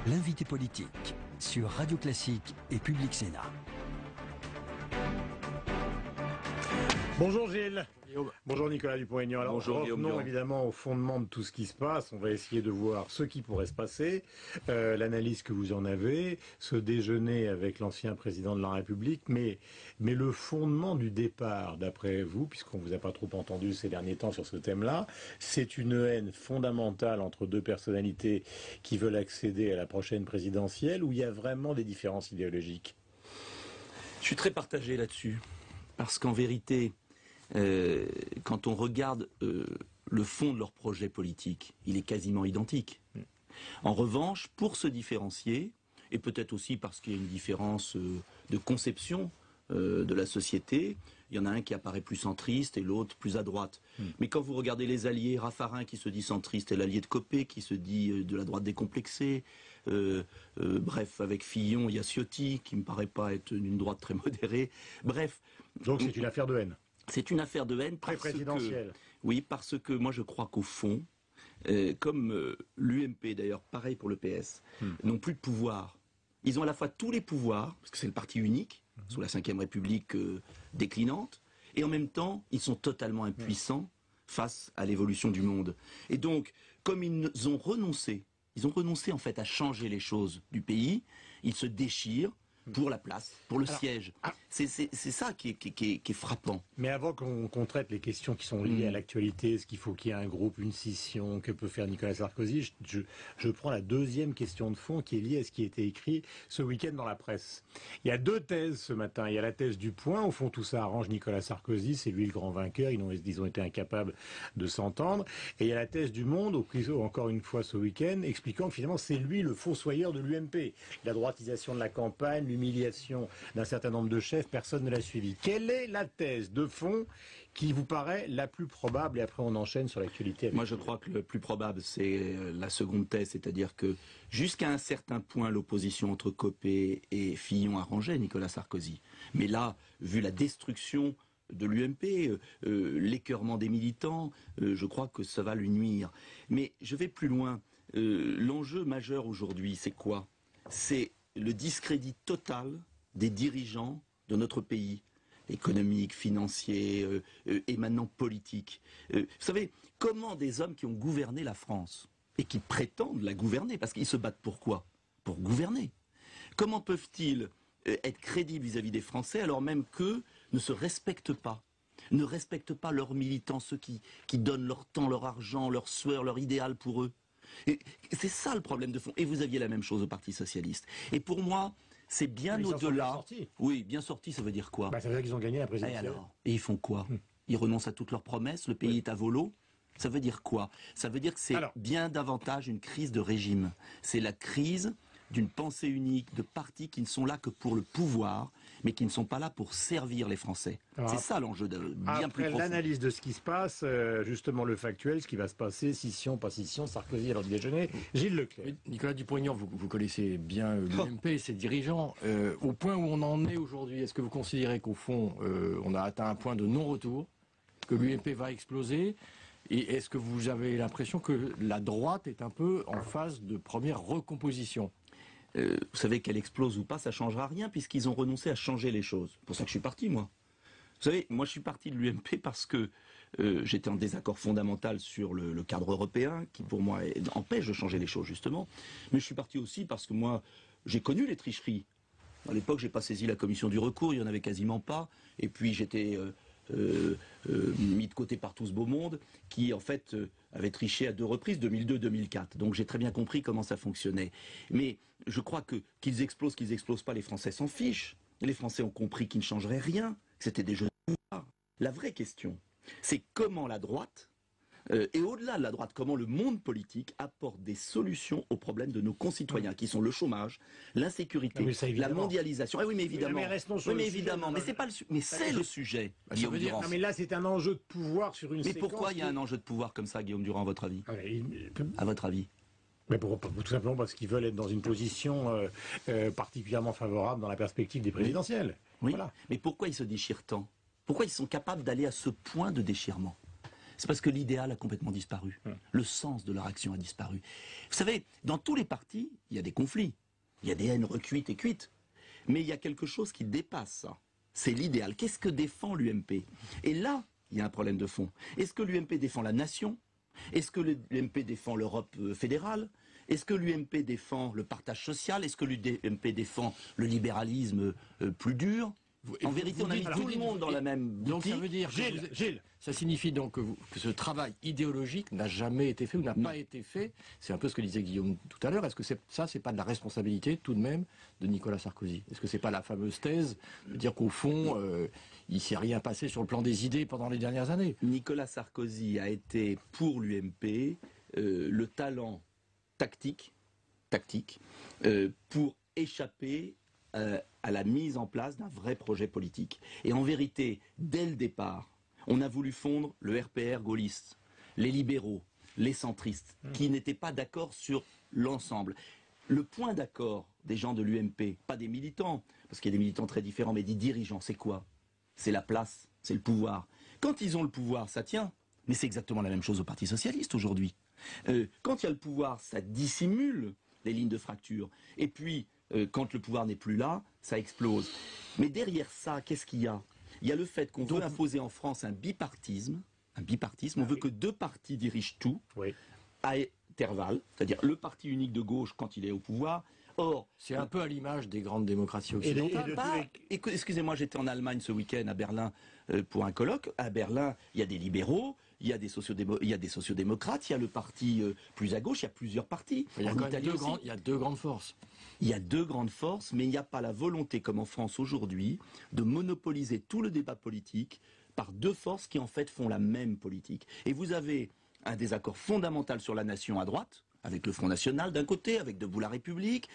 L'invité politique sur Radio Classique et Public Sénat. Bonjour Gilles. Bonjour Nicolas Dupont-Aignan. Alors revenons évidemment au fondement de tout ce qui se passe. On va essayer de voir ce qui pourrait se passer, l'analyse que vous en avez, ce déjeuner avec l'ancien président de la République, mais le fondement du départ, d'après vous, puisqu'on vous a pas trop entendu ces derniers temps sur ce thème-là, c'est une haine fondamentale entre deux personnalités qui veulent accéder à la prochaine présidentielle, où il y a vraiment des différences idéologiques? Je suis très partagé là-dessus, parce qu'en vérité, quand on regarde le fond de leur projet politique, il est quasiment identique. En revanche, pour se différencier, et peut-être aussi parce qu'il y a une différence de conception de la société, il y en a un qui apparaît plus centriste et l'autre plus à droite. Mais quand vous regardez les alliés, Raffarin qui se dit centriste et l'allié de Copé qui se dit de la droite décomplexée, bref, avec Fillon, il y a Ciotti qui ne me paraît pas être d'une droite très modérée, bref. Donc c'est une affaire de haine. C'est une affaire de haine présidentielle. Oui, parce que moi je crois qu'au fond, comme l'UMP d'ailleurs, pareil pour le PS, n'ont plus de pouvoir. Ils ont à la fois tous les pouvoirs, parce que c'est le parti unique, sous la Ve République déclinante, et en même temps, ils sont totalement impuissants face à l'évolution du monde. Et donc, comme ils ont renoncé en fait à changer les choses du pays, ils se déchirent pour la place, pour le siège. C'est ça qui est frappant. Mais avant qu'on traite les questions qui sont liées à l'actualité, est-ce qu'il faut qu'il y ait un groupe, une scission, que peut faire Nicolas Sarkozy, je prends la deuxième question de fond qui est liée à ce qui a été écrit ce week-end dans la presse. Il y a deux thèses ce matin. Il y a la thèse du Point, au fond tout ça arrange Nicolas Sarkozy, c'est lui le grand vainqueur, ils ont été incapables de s'entendre. Et il y a la thèse du Monde, encore une fois ce week-end, expliquant que finalement c'est lui le fossoyeur de l'UMP. La droitisation de la campagne, l'humiliation d'un certain nombre de chefs, personne ne l'a suivi. Quelle est la thèse de fond qui vous paraît la plus probable? Et après on enchaîne sur l'actualité. Moi je crois que le plus probable c'est la seconde thèse, c'est-à-dire que jusqu'à un certain point l'opposition entre Copé et Fillon arrangeait Nicolas Sarkozy. Mais là, vu la destruction de l'UMP, l'écœurement des militants, je crois que ça va lui nuire. Mais je vais plus loin. L'enjeu majeur aujourd'hui c'est quoi? C'est le discrédit total des dirigeants de notre pays, économique, financier et maintenant politique. Vous savez, comment des hommes qui ont gouverné la France et qui prétendent la gouverner, parce qu'ils se battent pour quoi? Pour gouverner. Comment peuvent-ils être crédibles vis-à-vis des Français alors même qu'eux ne se respectent pas, ne respectent pas leurs militants, ceux qui donnent leur temps, leur argent, leur sueur, leur idéal pour eux? Et c'est ça le problème de fond. Et vous aviez la même chose au Parti Socialiste. Et pour moi, c'est bien au-delà. Oui, bien sorti, ça veut dire quoi? Ça veut dire qu'ils ont gagné la présidentielle. Et ils font quoi? Ils renoncent à toutes leurs promesses, le pays est à volo. Ça veut dire quoi? Ça veut dire que c'est bien davantage une crise de régime. C'est la crise d'une pensée unique, de partis qui ne sont là que pour le pouvoir, mais qui ne sont pas là pour servir les Français. C'est ça l'enjeu bien plus profond. Après l'analyse de ce qui se passe, justement le factuel, ce qui va se passer, scission, pas scission, Sarkozy à l'heure du déjeuner, Gilles Leclerc. Nicolas Dupont-Aignan, vous connaissez bien l'UMP et ses dirigeants. Au point où on en est aujourd'hui, est-ce que vous considérez qu'au fond, on a atteint un point de non-retour, que l'UMP va exploser? Et est-ce que vous avez l'impression que la droite est un peu en phase de première recomposition? Vous savez qu'elle explose ou pas, ça changera rien puisqu'ils ont renoncé à changer les choses. C'est pour ça que je suis parti, moi. Vous savez, moi je suis parti de l'UMP parce que j'étais en désaccord fondamental sur le cadre européen, qui pour moi empêche de changer les choses, justement. Mais je suis parti aussi parce que moi, j'ai connu les tricheries. À l'époque, j'ai pas saisi la commission du recours, il y en avait quasiment pas. Et puis j'étais mis de côté par tout ce beau monde qui en fait avait triché à 2 reprises, 2002-2004. Donc j'ai très bien compris comment ça fonctionnait. Mais je crois que qu'ils explosent pas, les Français s'en fichent. Les Français ont compris qu'ils ne changeraient rien, que c'était des jeux de pouvoir. La vraie question, c'est comment la droite, et au-delà de la droite, comment le monde politique apporte des solutions aux problèmes de nos concitoyens, qui sont le chômage, l'insécurité, la mondialisation. Ah oui, mais évidemment. Mais c'est pas le c'est le sujet. Guillaume Durand. Non, mais là, c'est un enjeu de pouvoir sur une séquence. Mais pourquoi il y a un enjeu de pouvoir comme ça, Guillaume Durand, à votre avis? À votre avis? Mais tout simplement parce qu'ils veulent être dans une position particulièrement favorable dans la perspective des présidentielles. Oui. Voilà. Mais pourquoi ils se déchirent tant? Pourquoi ils sont capables d'aller à ce point de déchirement? C'est parce que l'idéal a complètement disparu. Le sens de leur action a disparu. Vous savez, dans tous les partis, il y a des conflits. Il y a des haines recuites et cuites. Mais il y a quelque chose qui dépasse ça. C'est l'idéal. Qu'est-ce que défend l'UMP? Et là, il y a un problème de fond. Est-ce que l'UMP défend la nation? Est-ce que l'UMP défend l'Europe fédérale? Est-ce que l'UMP défend le partage social? Est-ce que l'UMP défend le libéralisme plus dur? En vérité, on a mis tout le monde dans la même boutique. Donc ça veut dire, Gilles, ça signifie donc que ce travail idéologique n'a jamais été fait ou n'a pas été fait. C'est un peu ce que disait Guillaume tout à l'heure. Est-ce que c'est pas de la responsabilité tout de même de Nicolas Sarkozy? Est-ce que c'est pas la fameuse thèse de dire qu'au fond, il s'est rien passé sur le plan des idées pendant les dernières années? Nicolas Sarkozy a été pour l'UMP le talent tactique pour échapper à la mise en place d'un vrai projet politique. Et en vérité, dès le départ, on a voulu fondre le RPR gaulliste, les libéraux, les centristes, qui n'étaient pas d'accord sur l'ensemble. Le point d'accord des gens de l'UMP, pas des militants, parce qu'il y a des militants très différents, mais des dirigeants, c'est quoi? C'est la place, c'est le pouvoir. Quand ils ont le pouvoir, ça tient. Mais c'est exactement la même chose au Parti socialiste aujourd'hui. Quand il y a le pouvoir, ça dissimule les lignes de fracture. Et puis, quand le pouvoir n'est plus là, ça explose. Mais derrière ça, qu'est-ce qu'il y a? Il y a le fait qu'on veut imposer en France un bipartisme. On veut que deux partis dirigent tout à intervalles, c'est-à-dire le parti unique de gauche quand il est au pouvoir. Or, c'est un peu à l'image des grandes démocraties occidentales. Excusez-moi, j'étais en Allemagne ce week-end à Berlin pour un colloque. À Berlin, il y a des libéraux, il y a des sociodémocrates, il y a le parti plus à gauche, il y a plusieurs partis. Il y a quand même deux grandes forces. Il y a deux grandes forces, mais il n'y a pas la volonté, comme en France aujourd'hui, de monopoliser tout le débat politique par deux forces qui en fait font la même politique. Et vous avez un désaccord fondamental sur la nation à droite, avec le Front National d'un côté, avec Debout la République,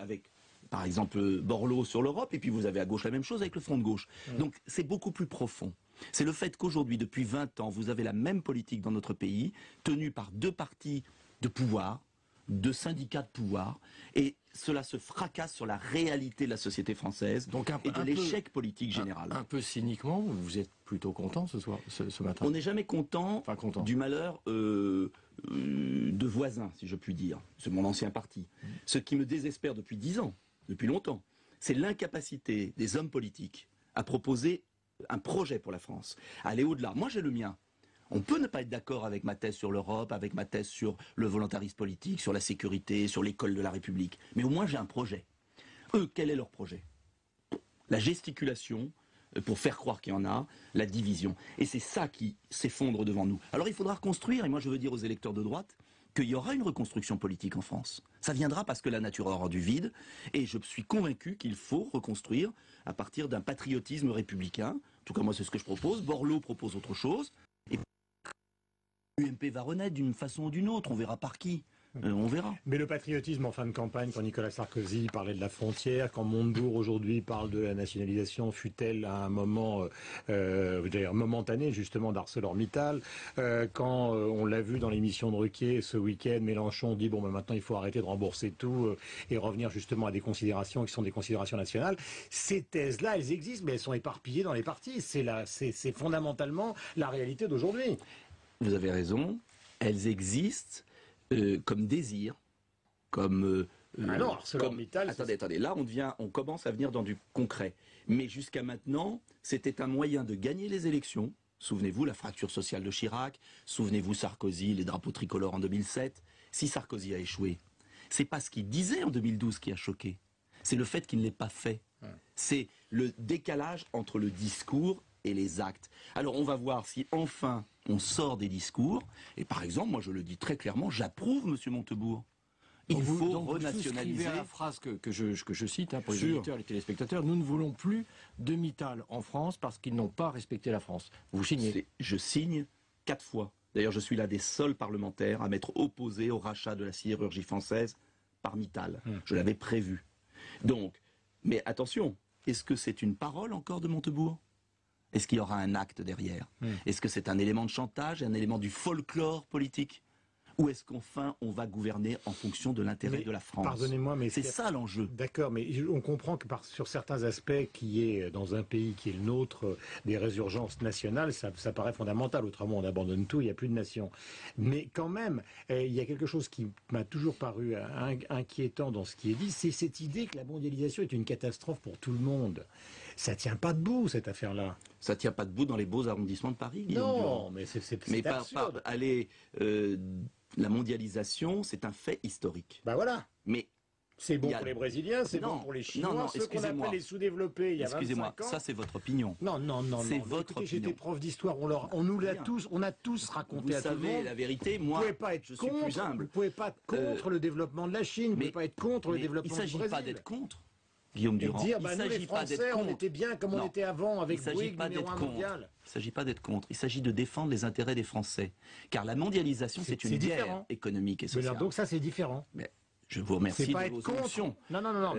avec par exemple Borloo sur l'Europe, et puis vous avez à gauche la même chose avec le Front de gauche. Donc c'est beaucoup plus profond. C'est le fait qu'aujourd'hui, depuis 20 ans, vous avez la même politique dans notre pays, tenue par deux partis de pouvoir, deux syndicats de pouvoir, et cela se fracasse sur la réalité de la société française et de l'échec politique général. Un peu cyniquement, vous êtes plutôt content ce matin? On n'est jamais content, du malheur de voisins, si je puis dire. C'est mon ancien parti. Ce qui me désespère depuis 10 ans, depuis longtemps, c'est l'incapacité des hommes politiques à proposer un projet pour la France, à aller au-delà. Moi, j'ai le mien. On peut ne pas être d'accord avec ma thèse sur l'Europe, avec ma thèse sur le volontarisme politique, sur la sécurité, sur l'école de la République. Mais au moins, j'ai un projet. Eux, quel est leur projet? La gesticulation, pour faire croire qu'il y en a, la division. Et c'est ça qui s'effondre devant nous. Alors il faudra reconstruire, et moi je veux dire aux électeurs de droite, qu'il y aura une reconstruction politique en France. Ça viendra parce que la nature aura du vide, et je suis convaincu qu'il faut reconstruire à partir d'un patriotisme républicain. En tout cas, moi c'est ce que je propose. Borloo propose autre chose. Et l'UMP va renaître d'une façon ou d'une autre, on verra par qui. On verra. Mais le patriotisme en fin de campagne, quand Nicolas Sarkozy parlait de la frontière, quand Montebourg aujourd'hui parle de la nationalisation, fut-elle à un moment momentané justement d'ArcelorMittal, quand on l'a vu dans l'émission de Ruquier ce week-end, Mélenchon dit bon ben maintenant il faut arrêter de rembourser tout et revenir justement à des considérations qui sont des considérations nationales. Ces thèses-là, elles existent, mais elles sont éparpillées dans les partis. C'est fondamentalement la réalité d'aujourd'hui. Vous avez raison, elles existent. Comme désir, comme... non, ArcelorMittal... Attendez, là on commence à venir dans du concret. Mais jusqu'à maintenant, c'était un moyen de gagner les élections. Souvenez-vous, la fracture sociale de Chirac, souvenez-vous Sarkozy, les drapeaux tricolores en 2007. Si Sarkozy a échoué, c'est pas ce qu'il disait en 2012 qui a choqué. C'est le fait qu'il ne l'ait pas fait. C'est le décalage entre le discours et les actes. Alors on va voir si enfin on sort des discours, et par exemple, moi je le dis très clairement, j'approuve M. Montebourg. Il faut renationaliser. À la phrase que je cite pour les auditeurs et les téléspectateurs, nous ne voulons plus de Mittal en France parce qu'ils n'ont pas respecté la France. Vous signez? Je signe 4 fois. D'ailleurs, je suis l'un des seuls parlementaires à m'être opposé au rachat de la sidérurgie française par Mittal. Je l'avais prévu. Donc, mais attention, est-ce que c'est une parole encore de Montebourg? Est-ce qu'il y aura un acte derrière? Est-ce que c'est un élément de chantage, un élément du folklore politique? Ou est-ce qu'enfin on va gouverner en fonction de l'intérêt de la France? Pardonnez-moi, mais c'est ça l'enjeu. D'accord, mais on comprend que sur certains aspects, qui est dans un pays qui est le nôtre, des résurgences nationales, ça paraît fondamental. Autrement, on abandonne tout, il n'y a plus de nation. Mais quand même, il y a quelque chose qui m'a toujours paru inquiétant dans ce qui est dit, c'est cette idée que la mondialisation est une catastrophe pour tout le monde. Ça tient pas debout, cette affaire-là. Ça tient pas debout dans les beaux arrondissements de Paris, Guillaume Durand. Non, mais c'est absurde. La mondialisation, c'est un fait historique. Ben voilà. Mais c'est bon pour les Brésiliens, c'est bon pour les Chinois, ceux qu'on appelle les sous-développés il y a 25 ans. Excusez-moi, ça c'est votre opinion. Non. C'est votre opinion. J'étais prof d'histoire, on a tous raconté à tout le monde. Vous savez, la vérité, moi, je suis plus humble. Vous pouvez pas être contre le développement de la Chine, vous pouvez pas être contre le développement du Brésil. Il ne s'agit pas d'être contre, Guillaume Durand. Dire, nous les Français, on était bien comme on était avant avec Bouygues, numéro 1 mondial. Il ne s'agit pas d'être contre, il s'agit de défendre les intérêts des Français. Car la mondialisation, c'est une guerre économique et sociale. Donc ça, c'est différent. Mais je vous remercie de vos sanctions. Non.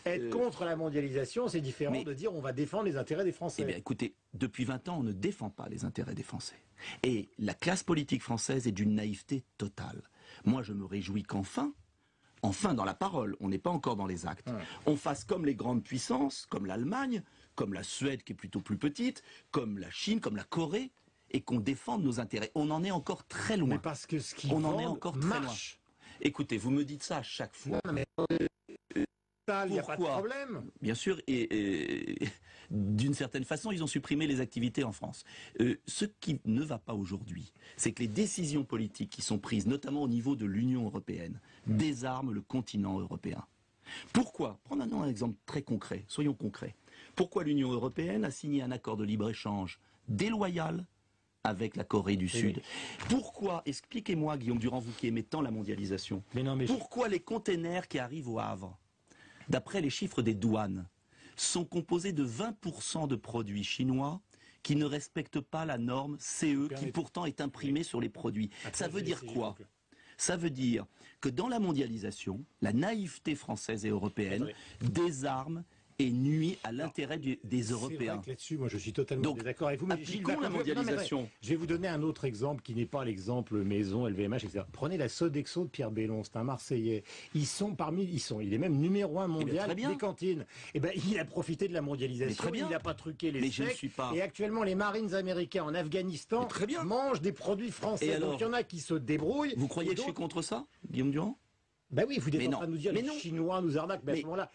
Être contre la mondialisation, c'est différent de dire on va défendre les intérêts des Français. Eh bien, écoutez, depuis 20 ans, on ne défend pas les intérêts des Français. Et la classe politique française est d'une naïveté totale. Moi, je me réjouis qu'enfin, dans la parole, on n'est pas encore dans les actes, on fasse comme les grandes puissances, comme l'Allemagne, comme la Suède qui est plutôt plus petite, comme la Chine, comme la Corée, et qu'on défende nos intérêts. On en est encore très loin. Mais parce que ce qui on en est encore très loin. Écoutez, vous me dites ça à chaque fois. Non, mais il n'y a pas de problème. Bien sûr, et d'une certaine façon, ils ont supprimé les activités en France. Ce qui ne va pas aujourd'hui, c'est que les décisions politiques qui sont prises, notamment au niveau de l'Union européenne, désarment le continent européen. Pourquoi? Prenons un exemple très concret, soyons concrets. Pourquoi l'Union européenne a signé un accord de libre-échange déloyal avec la Corée du Sud? Pourquoi, expliquez-moi Guillaume Durand, vous qui aimez tant la mondialisation, pourquoi les containers qui arrivent au Havre, d'après les chiffres des douanes, sont composés de 20% de produits chinois qui ne respectent pas la norme CE qui pourtant est imprimée sur les produits? Ça veut dire quoi? Ça veut dire que dans la mondialisation, la naïveté française et européenne désarme et nuit à l'intérêt des Européens. Là-dessus, moi, je suis totalement désaccord avec vous. Mais appliquons la mondialisation. Je vais vous donner un autre exemple qui n'est pas l'exemple maison, LVMH, etc. Prenez la Sodexo de Pierre Bellon, c'est un Marseillais. Il est même numéro 1 mondial des cantines. Eh ben, il a profité de la mondialisation. Il n'a pas truqué les steaks. Et actuellement, les Marines américains en Afghanistan mangent des produits français. Donc il y en a qui se débrouillent. Vous croyez que je suis contre ça, Guillaume Durand? Ben oui, vous êtes en train de nous dire les Chinois nous arnaquent. Mais à ce moment-là,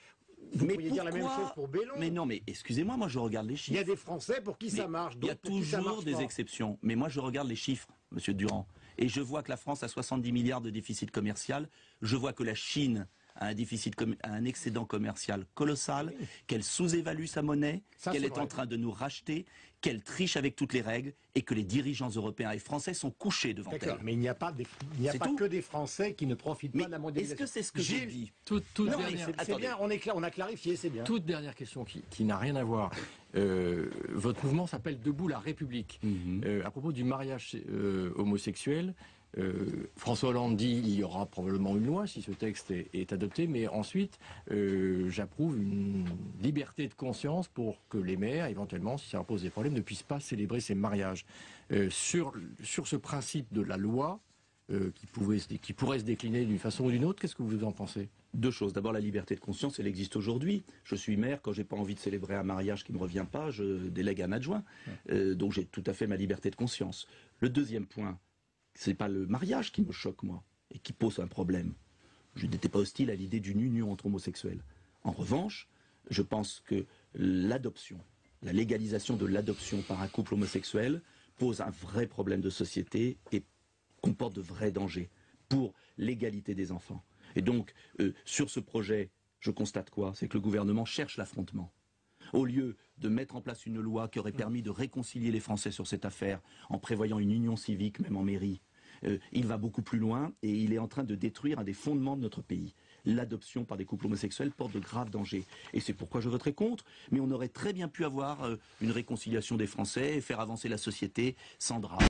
vous pourriez dire la même chose pour Bellon. Mais non, mais excusez-moi, moi je regarde les chiffres. Il y a des Français pour qui ça marche. Il y a toujours des exceptions. Mais moi je regarde les chiffres, monsieur Durand. Et je vois que la France a 70 milliards de déficit commercial. Je vois que la Chine a un excédent commercial colossal, qu'elle sous-évalue sa monnaie, qu'elle est en train de nous racheter, qu'elle triche avec toutes les règles et que les dirigeants européens et français sont couchés devant elle. Mais il n'y a pas que des Français qui ne profitent pas de la mondialisation. Est-ce que c'est ce que j'ai dit? C'est bien, on a clarifié, c'est bien. Toute dernière question qui n'a rien à voir. Votre mouvement s'appelle Debout la République. À propos du mariage homosexuel, François Hollande dit il y aura probablement une loi si ce texte est adopté, mais ensuite j'approuve une liberté de conscience pour que les maires, éventuellement, si ça leur pose des problèmes, ne puissent pas célébrer ces mariages. Sur ce principe de la loi qui pourrait se décliner d'une façon ou d'une autre, qu'est-ce que vous en pensez? Deux choses. D'abord, la liberté de conscience, elle existe aujourd'hui. Je suis maire, quand j'ai pas envie de célébrer un mariage qui me revient pas, je délègue un adjoint. Donc j'ai tout à fait ma liberté de conscience. Le deuxième point, c'est pas le mariage qui me choque, moi, et qui pose un problème. Je n'étais pas hostile à l'idée d'une union entre homosexuels. En revanche, je pense que l'adoption, la légalisation de l'adoption par un couple homosexuel pose un vrai problème de société et comporte de vrais dangers pour l'égalité des enfants. Et donc, sur ce projet, je constate quoi? C'est que le gouvernement cherche l'affrontement. Au lieu de mettre en place une loi qui aurait permis de réconcilier les Français sur cette affaire, en prévoyant une union civique, même en mairie, il va beaucoup plus loin et il est en train de détruire un des fondements de notre pays. L'adoption par des couples homosexuels porte de graves dangers. Et c'est pourquoi je voterai contre, mais on aurait très bien pu avoir une réconciliation des Français et faire avancer la société sans drame.